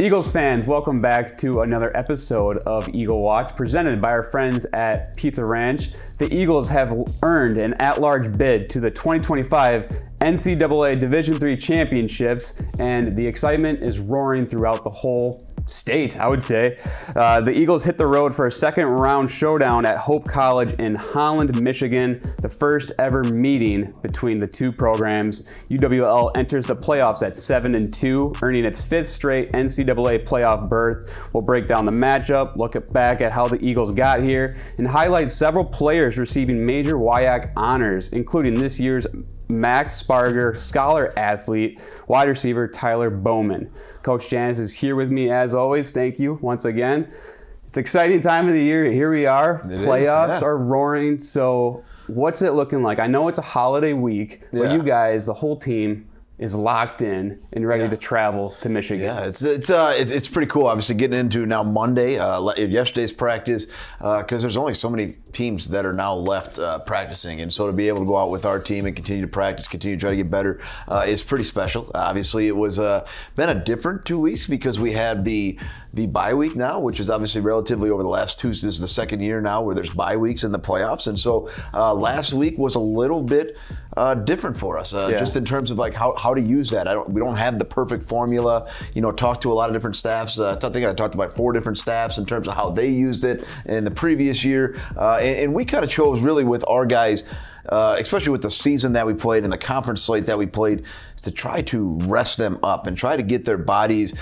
Eagles fans, welcome back to another episode of Eagle Watch, presented by our friends at Pizza Ranch. The Eagles have earned an at-large bid to the 2025 NCAA Division III Championships, and the excitement is roaring throughout the whole state, I would say. The Eagles hit the road for a second round showdown at Hope College in Holland, Michigan, the first ever meeting between the two programs. UWL enters the playoffs at 7-2, earning its fifth straight NCAA playoff berth. We'll break down the matchup, look back at how the Eagles got here, and highlight several players receiving major WIAC honors, including this year's Max Sparger Scholar Athlete, wide receiver Tyler Bowman. Coach Janis is here with me as always. Thank you once again. It's an exciting time of the year. Here we are. Playoffs are roaring. So what's it looking like? I know it's a holiday week, but you guys, the whole team, is locked in and ready to travel to Michigan. Yeah, it's pretty cool. Obviously, getting into now Monday, yesterday's practice, because there's only so many teams that are now left practicing, and so to be able to go out with our team and continue to practice, continue to try to get better, is pretty special. Obviously, it was been a different 2 weeks because we had the bye week now, which is obviously relatively over the last two. This is the second year now where there's bye weeks in the playoffs, and so last week was a little bit different for us, just in terms of like how to use that. We don't have the perfect formula. Talked to a lot of different staffs. I think I talked to about 4 different staffs in terms of how they used it in the previous year, and we kind of chose really with our guys, especially with the season that we played and the conference slate that we played, is to try to rest them up and try to get their bodies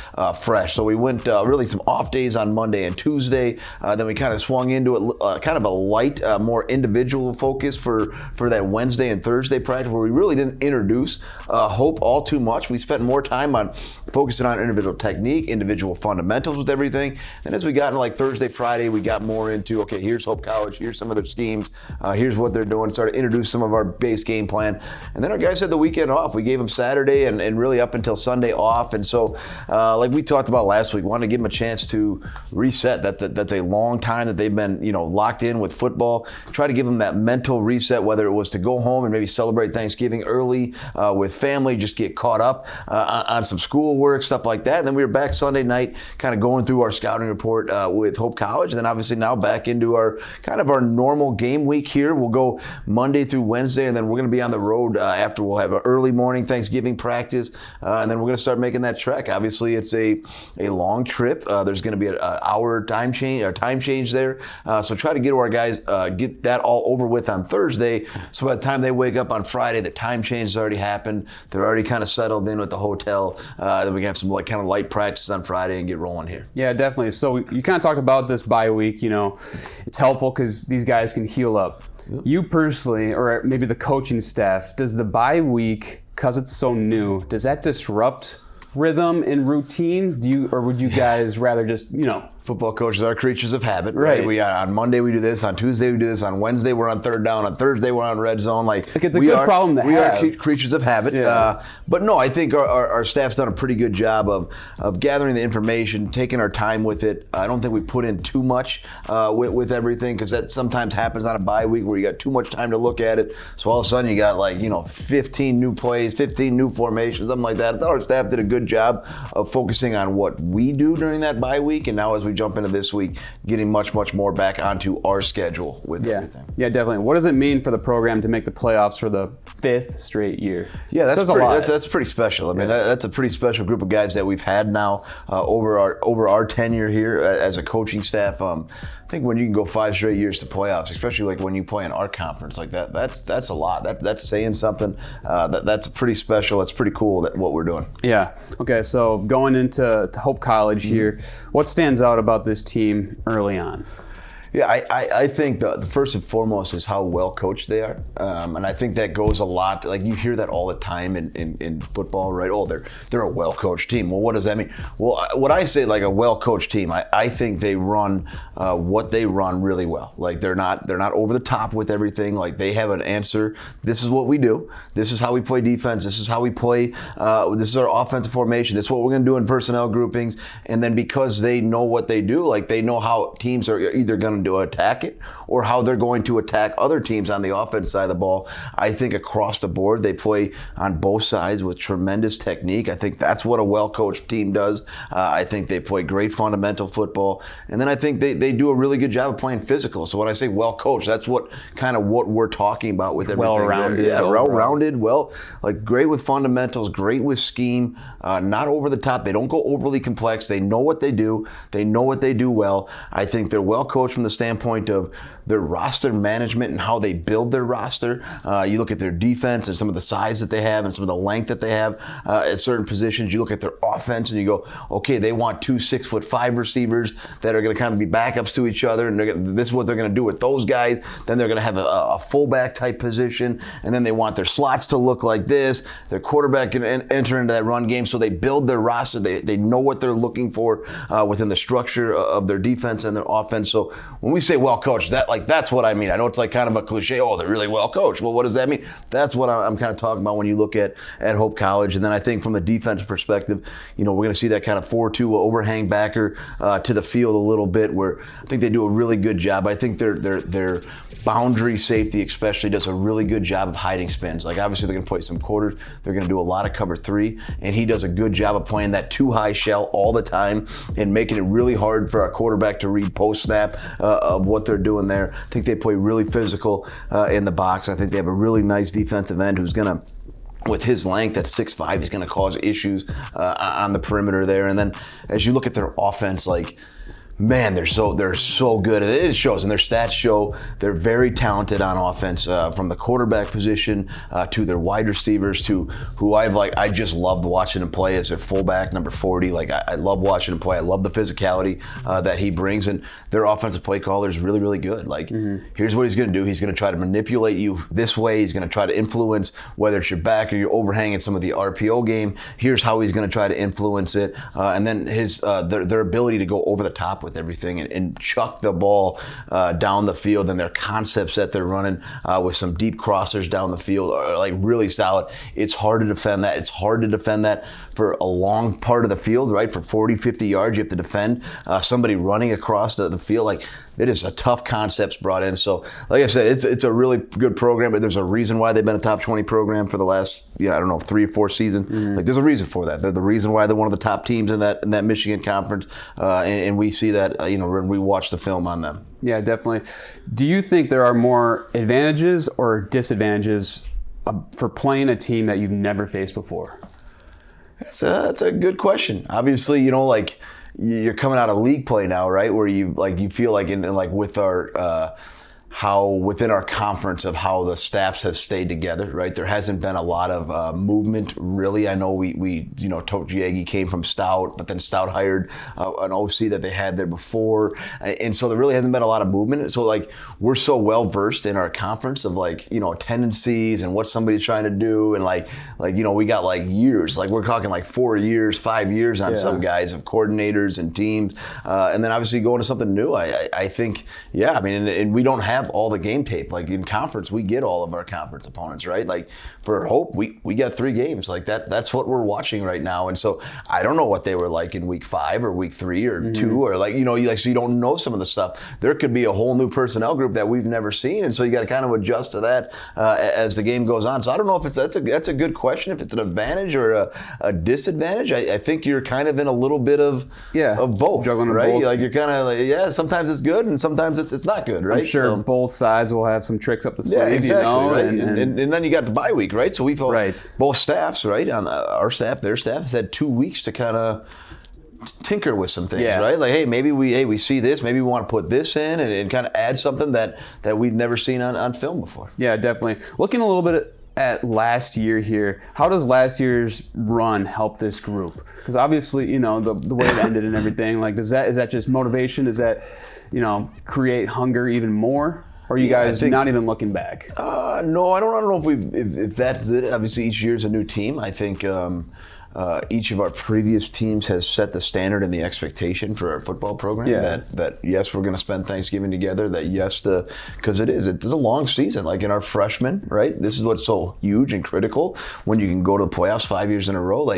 fresh. So we went really some off days on Monday and Tuesday. Then we kind of swung into it, kind of a light, more individual focus for that Wednesday and Thursday practice, where we really didn't introduce Hope all too much. We spent more time on focusing on individual technique, individual fundamentals with everything. And as we got into like Thursday, Friday, we got more into, okay, here's Hope College, here's some of their schemes, here's what they're doing, started to introduce some of our base game plan. And then our guys had the weekend off. We gave them Saturday and really up until Sunday off. And so, like we talked about last week, wanted to give them a chance to reset. That's a long time that they've been, locked in with football. Try to give them that mental reset, whether it was to go home and maybe celebrate Thanksgiving early with family, just get caught up on some schoolwork, stuff like that. And then we were back Sunday night, kind of going through our scouting report with Hope College. And then obviously now back into our kind of our normal game week here. We'll go Monday through Wednesday, and then we're going to be on the road after. We'll have an early morning Thanksgiving practice, and then we're going to start making that trek. Obviously, it's a long trip. There's going to be an hour time change there. So try to get to our guys, get that all over with on Thursday. So by the time they wake up on Friday, the time change has already happened. They're already kind of settled in with the hotel. Then we can have some kind of light practice on Friday and get rolling here. Yeah, definitely. So you kind of talked about this bye week. It's helpful because these guys can heal up. You personally, or maybe the coaching staff, does the bye week, because it's so new, does that disrupt rhythm and routine? Or would you guys rather just, Football coaches are creatures of habit, right? On Monday we do this, on Tuesday we do this, on Wednesday we're on third down, on Thursday we're on red zone. It's a good problem to have. We are creatures of habit. Yeah. But no, I think our staff's done a pretty good job of gathering the information, taking our time with it. I don't think we put in too much with everything, because that sometimes happens on a bye week where you got too much time to look at it. So all of a sudden you got 15 new plays, 15 new formations, something like that. Our staff did a good job of focusing on what we do during that bye week, and now as we jump into this week, getting much more back onto our schedule with everything. Yeah, definitely. What does it mean for the program to make the playoffs for the 5th straight year? Yeah, that's pretty special. I mean, that's a pretty special group of guys that we've had now over our tenure here as a coaching staff. I think when you can go 5 straight years to playoffs, especially like when you play in our conference like that, that's a lot. That's saying something. That's pretty special. It's pretty cool what we're doing. Yeah. Okay. So going into Hope College here, what stands out about this team early on? Yeah, I think the first and foremost is how well coached they are, and I think that goes a lot. Like you hear that all the time in football, right? Oh, they're a well coached team. Well, what does that mean? Well, what I say, like a well coached team, I think they run what they run really well. Like they're not over the top with everything. Like they have an answer. This is what we do. This is how we play defense. This is how we play. This is our offensive formation. This is what we're going to do in personnel groupings. And then because they know what they do, like they know how teams are either going to going to attack it or how they're going to attack other teams on the offense side of the ball. I think across the board they play on both sides with tremendous technique. I think that's what a well-coached team does. I think they play great fundamental football. And then I think they do a really good job of playing physical. So when I say well-coached, that's what we're talking about with everything. Well-rounded. Yeah, well-rounded, great with fundamentals, great with scheme, not over the top. They don't go overly complex. They know what they do. They know what they do well. I think they're well-coached from the standpoint of their roster management and how they build their roster. You look at their defense and some of the size that they have and some of the length that they have at certain positions. You look at their offense and you go, okay, they want 2 6'5" receivers that are going to kind of be backups to each other, and this is what they're going to do with those guys. Then they're going to have a fullback type position, and then they want their slots to look like this. Their quarterback can enter into that run game, so they build their roster. They know what they're looking for within the structure of their defense and their offense. So when we say well coached, that's what I mean. I know it's like kind of a cliche. Oh, they're really well coached. Well, what does that mean? That's what I'm kind of talking about when you look at Hope College. And then I think from the defense perspective, we're going to see that kind of 4-2 overhang backer to the field a little bit, where I think they do a really good job. I think their boundary safety especially does a really good job of hiding spins. Like obviously they're going to play some quarters. They're going to do a lot of cover 3, and he does a good job of playing that too high shell all the time and making it really hard for our quarterback to read post snap of what they're doing there. I think they play really physical in the box. I think they have a really nice defensive end who's going to, with his length at 6'5", he's going to cause issues on the perimeter there. And then as you look at their offense, man, they're so good. It shows, and their stats show they're very talented on offense, from the quarterback position to their wide receivers to who I just loved watching him play as their fullback, number 40. I love watching him play. I love the physicality that he brings, and their offensive play caller is really, really good. Here's what he's going to do. He's going to try to manipulate you this way. He's going to try to influence whether it's your back or your overhanging some of the RPO game. Here's how he's going to try to influence it, and then their ability to go over the top with everything and chuck the ball down the field, and their concepts that they're running with some deep crossers down the field are really solid. It's hard to defend that. It's hard to defend that for a long part of the field, right? For 40, 50 yards, you have to defend somebody running across the field. It is a tough concepts brought in. So, like I said, it's a really good program, but there's a reason why they've been a top 20 program for the last, 3 or 4 seasons. There's a reason for that. They're the reason why they're one of the top teams in that Michigan conference, and we see that, when we watch the film on them. Yeah, definitely. Do you think there are more advantages or disadvantages for playing a team that you've never faced before? That's a good question. Obviously, you're coming out of league play now, right? Where you feel like with our how within our conference of how the staffs have stayed together, right? There hasn't been a lot of movement, really. I know we Tojiagi came from Stout, but then Stout hired an OC that they had there before, and so there really hasn't been a lot of movement. So we're so well versed in our conference of tendencies and what somebody's trying to do, and we got years, we're talking 4 years, 5 years on some guys of coordinators and teams, and then obviously going to something new. I think, and we don't have all the game tape. In conference, we get all of our conference opponents, right? For Hope, we got 3 games. That's what we're watching right now. And so I don't know what they were like in week 5 or week 3 or 2 or so you don't know some of the stuff. There could be a whole new personnel group that we've never seen, and so you got to kind of adjust to that as the game goes on. So I don't know if that's a good question, if it's an advantage or a disadvantage. I think you're kind of in a little bit of both, juggling right? Both. You're kind of sometimes it's good and sometimes it's not good, right? I'm sure both sides will have some tricks up the sleeve. Yeah, exactly, right? And then you got the bye week, right? So we've both staffs, right? On our staff, their staff has had 2 weeks to kind of tinker with some things, right? Hey, maybe we see this, maybe we want to put this in and kind of add something that we've never seen on film before. Yeah, definitely. Looking a little bit at last year here, how does last year's run help this group? Because obviously, the way it ended and everything, is that just motivation? Does that, create hunger even more? Or are you guys not even looking back? No, I don't know if that's it. Obviously, each year's a new team. I think each of our previous teams has set the standard and the expectation for our football program. That yes, we're going to spend Thanksgiving together. That yes, because it's a long season. In our freshmen, right? This is what's so huge and critical when you can go to the playoffs 5 years in a row.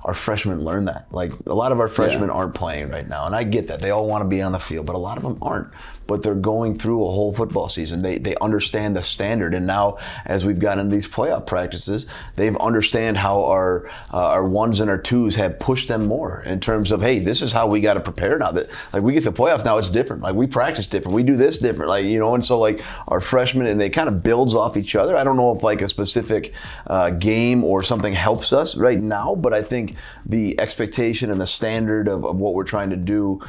our freshmen learn that. Like a lot of our freshmen aren't playing right now, and I get that. They all want to be on the field, but a lot of them aren't. But they're going through a whole football season. They understand the standard, and now as we've gotten into these playoff practices, they've understand how our ones and our twos have pushed them more in terms of, hey, this is how we got to prepare now. That like we get to playoffs now, it's different. Like we practice different, we do this different. Like and so like our freshmen, and they kind of builds off each other. I don't know if like a specific game or something helps us right now, but I think the expectation and the standard of what we're trying to do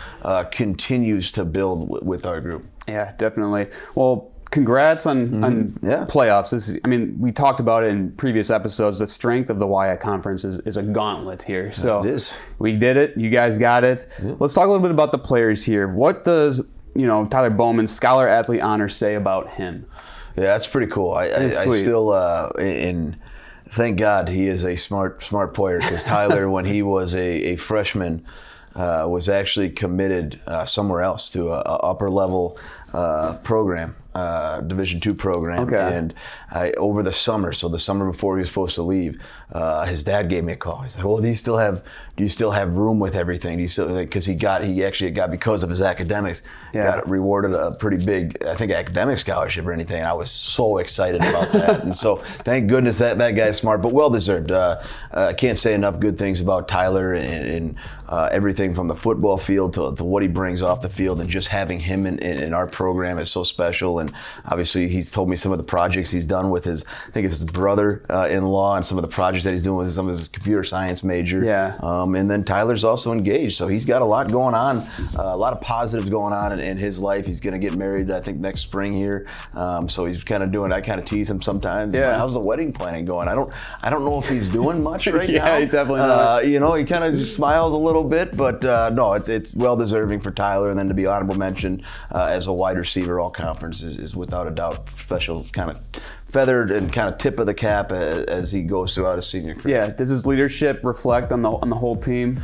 continues to build with our group. Yeah, definitely. Well, congrats on playoffs. We talked about it in previous episodes. The strength of the Wyatt Conference is a gauntlet here. So it is. We did it. You guys got it. Yeah. Let's talk a little bit about the players here. What does Tyler Bowman's Scholar Athlete honor say about him? Yeah, that's pretty cool. I still thank God he is a smart player, because Tyler, when he was a freshman, was actually committed somewhere else to a upper level program, Division II program. Okay. And over the summer, so the summer before he was supposed to leave, his dad gave me a call. He's like, "Well, do you still have room with everything? Do you still?" Because he actually got, because of his academics, got rewarded a pretty big, I think, academic scholarship or anything. And I was so excited about that. And so thank goodness that guy's smart, but well deserved. I can't say enough good things about Tyler and everything from the football field to what he brings off the field, and just having him in our program is so special. And obviously he's told me some of the projects he's done with his brother-in-law, and some of the projects that he's doing with some of his computer science major. Yeah. And then Tyler's also engaged, so he's got a lot going on, a lot of positives going on in his life. He's going to get married, I think, next spring here. So he's kind of doing. I kind of tease him sometimes. Yeah. How's the wedding planning going? I don't know if he's doing much right now. Yeah, he definitely not. He kind of just smiles a little bit, but no, it's well deserving for Tyler. And then to be honorable mention as a wide receiver all conference is without a doubt special, kind of feathered and kind of tip of the cap as he goes throughout his senior career. Yeah. Does his leadership reflect on the whole team?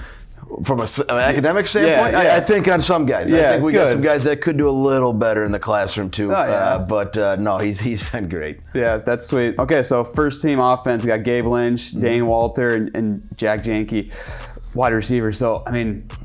From an academic standpoint, Yeah. I think on some guys. I think we got some guys that could do a little better in the classroom too. But no, he's been great. Yeah, that's sweet. Okay, so first team offense, we got Gabe Lynch, Dane Walter, and Jack Janke. Wide receiver. So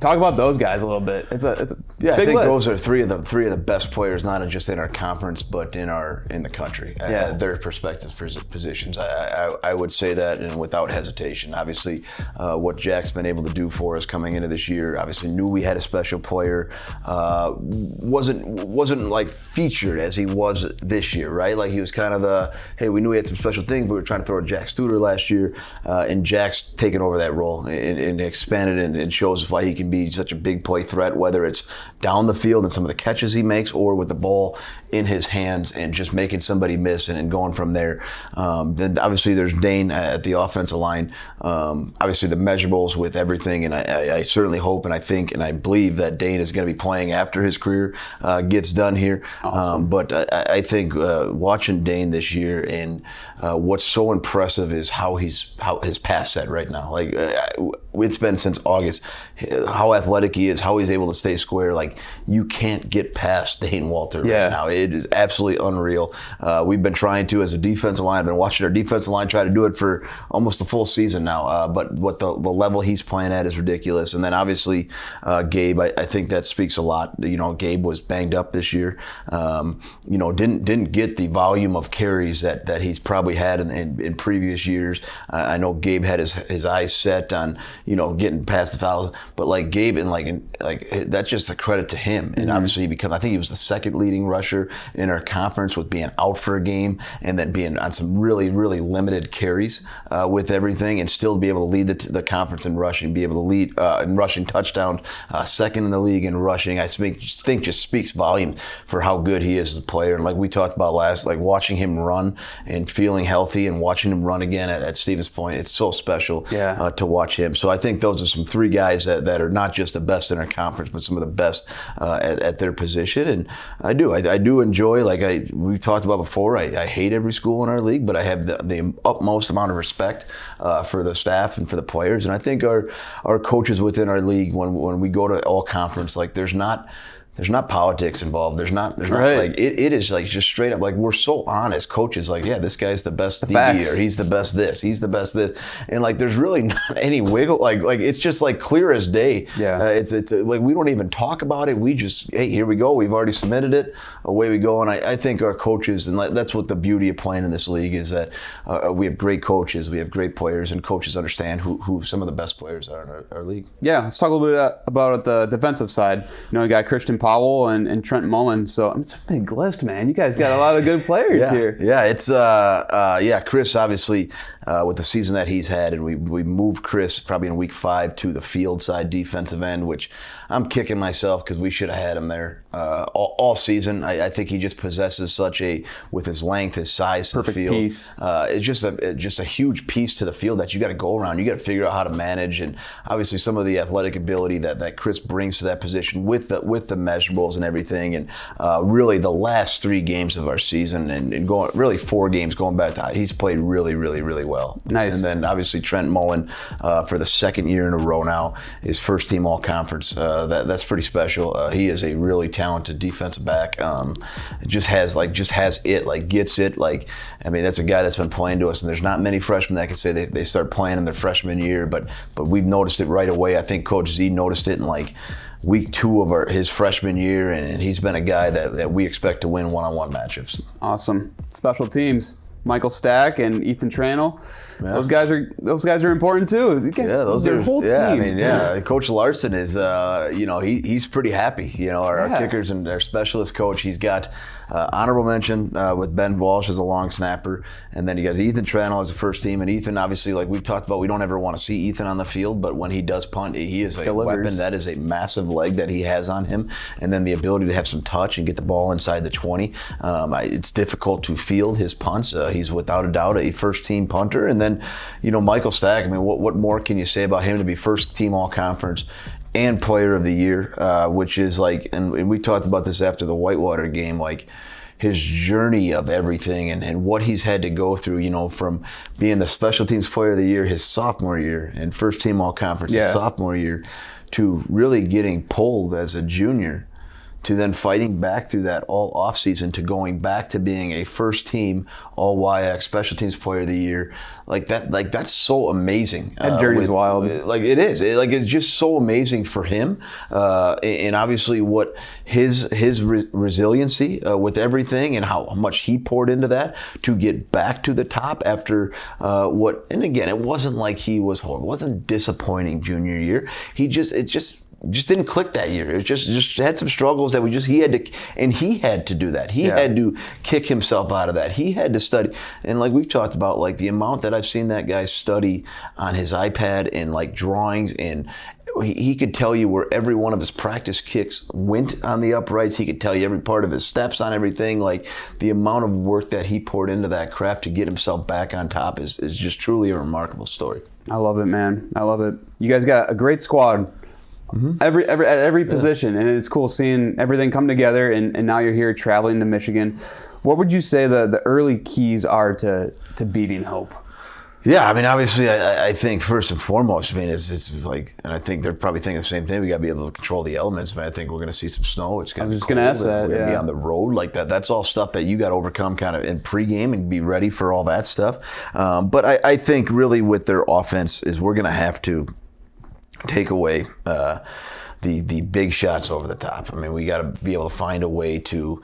talk about those guys a little bit. It's a big I think list. those are three of the best players, not just in our conference, but in the country. Their respective positions. I would say that, and without hesitation. Obviously, what Jack's been able to do for us coming into this year. Obviously, knew we had a special player. Wasn't like featured as he was this year, right? Like he was kind of hey, we knew he had some special things. But we were trying to throw Jack Studer last year, and Jack's taken over that role and expanded and shows why he can be such a big play threat, whether it's down the field and some of the catches he makes, or with the ball in his hands and just making somebody miss and going from there. Then obviously there's Dane at the offensive line. Obviously the measurables with everything, and I certainly hope and I think and I believe that Dane is going to be playing after his career gets done here. Awesome. But I think watching Dane this year, and what's so impressive is how his pass set right now. Like it's been since August, how athletic he is, how he's able to stay square. Like you can't get past Dane Walter right now. It is absolutely unreal. We've been trying to, as a defensive line, I've been watching our defensive line try to do it for almost a full season now. But what the level he's playing at is ridiculous. And then obviously Gabe, I think that speaks a lot. Gabe was banged up this year. Didn't get the volume of carries that he's probably had in previous years. I know Gabe had his eyes set on getting past 1,000, but like Gabe and that's just a credit to him. And obviously I think he was the second leading rusher in our conference, with being out for a game and then being on some really, really limited carries with everything, and still be able to lead the conference in rushing, be able to lead in rushing touchdowns, second in the league in rushing. I think just speaks volumes for how good he is as a player. And like we talked about last, like watching him run and feeling healthy and watching him run again at Stevens Point, it's so special to watch him. So I think those are some three guys that are not just the best in our conference, but some of the best at their position. And I do enjoy, like we talked about before, I hate every school in our league, but I have the utmost amount of respect for the staff and for the players. And I think our coaches within our league, when we go to all conference, like there's not There's not politics involved. There's not Right. like it is like just straight up like we're so honest. Coaches like, yeah, this guy's the best DB facts. or he's the best this, he's the best this, and like there's really not any wiggle. Like it's just like clear as day. Yeah. It's like we don't even talk about it. We just, hey, here we go. We've already submitted it. Away we go. And I think our coaches, and that's what the beauty of playing in this league is that we have great coaches, we have great players, and coaches understand who some of the best players are in our league. Yeah, let's talk a little bit about the defensive side. You know, you got Christian Powell and Trent Mullen. So it's a big list, man. You guys got a lot of good players here. Yeah, it's Chris obviously with the season that he's had, and we moved Chris probably in week 5 to the field side defensive end, which I'm kicking myself because we should have had him there all season. I think he just possesses such with his length, his size to Perfect the field. piece. It's just a huge piece to the field that you got to go around. You got to figure out how to manage, and obviously some of the athletic ability that Chris brings to that position with the measurables and everything. And really the last 3 games of our season and going really 4 games going back to he's played really, really, really well. Nice. And then obviously Trent Mullen for the 2nd year in a row now is first team all conference. That's pretty special. He is a really talented defensive back. Gets it. Like, I mean, that's a guy that's been playing to us, and there's not many freshmen that can say they start playing in their freshman year, but we've noticed it right away. I think Coach Z noticed it in like week 2 of his freshman year, and he's been a guy that we expect to win one-on-one matchups. Awesome. Special teams. Michael Stack and Ethan Tranel. Yeah. Those guys are important too. You guys, their whole team. Yeah, I mean, Coach Larson is, he's pretty happy. You know, our kickers and our specialist coach, he's got honorable mention with Ben Walsh as a long snapper, and then you got Ethan Tranel as a first team. And Ethan, obviously, like we've talked about, we don't ever want to see Ethan on the field, but when he does punt, he is a weapon. That is a massive leg that he has on him, and then the ability to have some touch and get the ball inside the 20. It's difficult to field his punts. He's without a doubt a first team punter. And then, Michael Stack, I mean, what more can you say about him to be first team all conference and player of the year, which is like, and we talked about this after the Whitewater game, like his journey of everything and what he's had to go through, from being the special teams player of the year his sophomore year and first team all conference his sophomore year to really getting pulled as a junior to then fighting back through that all off season to going back to being a first team all YX special teams player of the year. That's so amazing. That journey's wild. Like it is. It's just so amazing for him. And obviously what his resiliency with everything and how much he poured into that to get back to the top after and again, it wasn't like he was horrible. It wasn't disappointing junior year. It just didn't click that year. It just had some struggles that he had to do that. He had to kick himself out of that. He had to study. And like we've talked about, like the amount that I've seen that guy study on his iPad and like drawings, and he could tell you where every one of his practice kicks went on the uprights. He could tell you every part of his steps on everything. Like the amount of work that he poured into that craft to get himself back on top is just truly a remarkable story. I love it, man. I love it. You guys got a great squad. At every position, and it's cool seeing everything come together, and now you're here traveling to Michigan. What would you say the early keys are to beating Hope? Yeah, I mean, obviously, I think first and foremost, I mean, it's like, and I think they're probably thinking the same thing. We got to be able to control the elements. I mean, I think we're going to see some snow. It's going to be cold. I was just going to ask that. We're going to be on the road like that. That's all stuff that you got to overcome kind of in pregame and be ready for all that stuff. But I think really with their offense is we're going to have to take away the big shots over the top. I mean, we got to be able to find a way to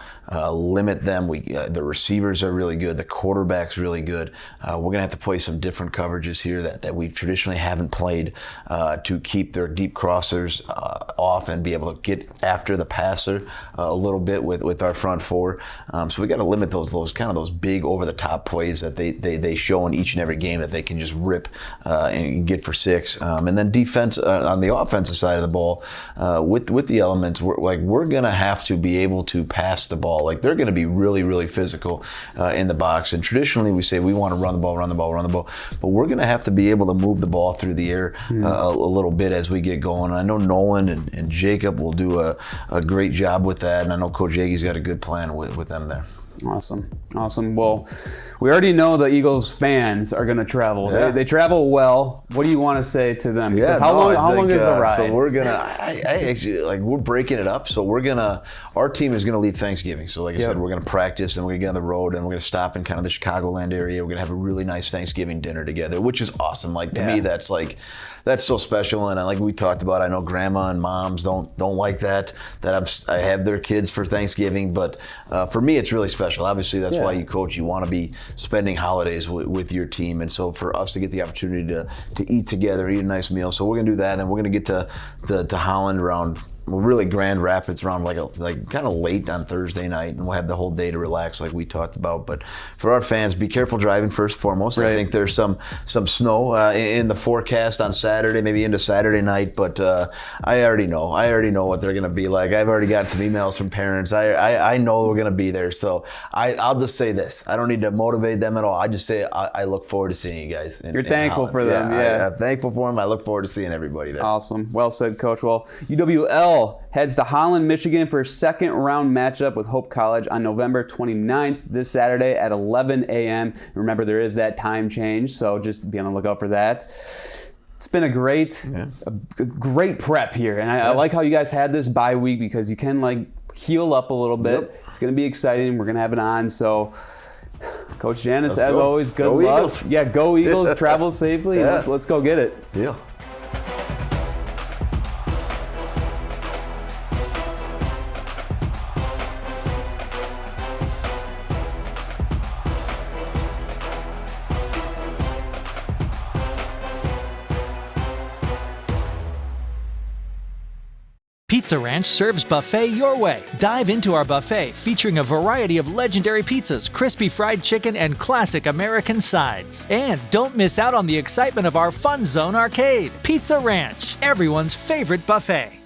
limit them. The receivers are really good. The quarterback's really good. We're going to have to play some different coverages here that we traditionally haven't played to keep their deep crossers off and be able to get after the passer a little bit with our front four. So we got to limit those big over the top plays that they show in each and every game that they can just rip and get for 6. And then defense on the offensive side of the ball. With the elements, we're going to have to be able to pass the ball. Like they're going to be really, really physical in the box. And traditionally we say we want to run the ball. But we're going to have to be able to move the ball through the air a little bit as we get going. I know Nolan and Jacob will do a great job with that. And I know Coach Yage's got a good plan with them there. Awesome. Well, we already know the Eagles fans are going to travel. Yeah. They travel well. What do you want to say to them? Yeah, how long is the ride? So we're gonna. I actually we're breaking it up. So our team is gonna leave Thanksgiving. So like I said, we're gonna practice, and we're gonna get on the road, and we're gonna stop in kind of the Chicagoland area. We're gonna have a really nice Thanksgiving dinner together, which is awesome. Like to me, that's so special. And like we talked about, I know grandma and moms don't like that I have their kids for Thanksgiving, but for me, it's really special. Obviously, that's why you coach. You want to be spending holidays with your team, and so for us to get the opportunity to eat together, eat a nice meal. So we're gonna do that, and then we're gonna get to Holland around. Really Grand Rapids around like kind of late on Thursday night, and we'll have the whole day to relax like we talked about. But for our fans, be careful driving first and foremost. Right. I think there's some snow in the forecast on Saturday, maybe into Saturday night. But I already know what they're going to be like. I've already got some emails from parents. I know we're going to be there. So I'll just say this. I don't need to motivate them at all. I just say I look forward to seeing you guys. You're thankful for them. I'm thankful for them. I look forward to seeing everybody there. Awesome. Well said, Coach. Well, UWL heads to Holland, Michigan for a second round matchup with Hope College on November 29th, this Saturday at 11 a.m. Remember, there is that time change, so just be on the lookout for that. It's been a great prep here, and I like how you guys had this bye week because you can heal up a little bit. Yep. It's going to be exciting. We're going to have it on, so Coach Janis, as always, good luck. Eagles. Yeah, go Eagles. Travel safely. Yeah. Let's go get it. Deal. Pizza Ranch serves buffet your way. Dive into our buffet featuring a variety of legendary pizzas, crispy fried chicken, and classic American sides. And don't miss out on the excitement of our Fun Zone arcade. Pizza Ranch, everyone's favorite buffet.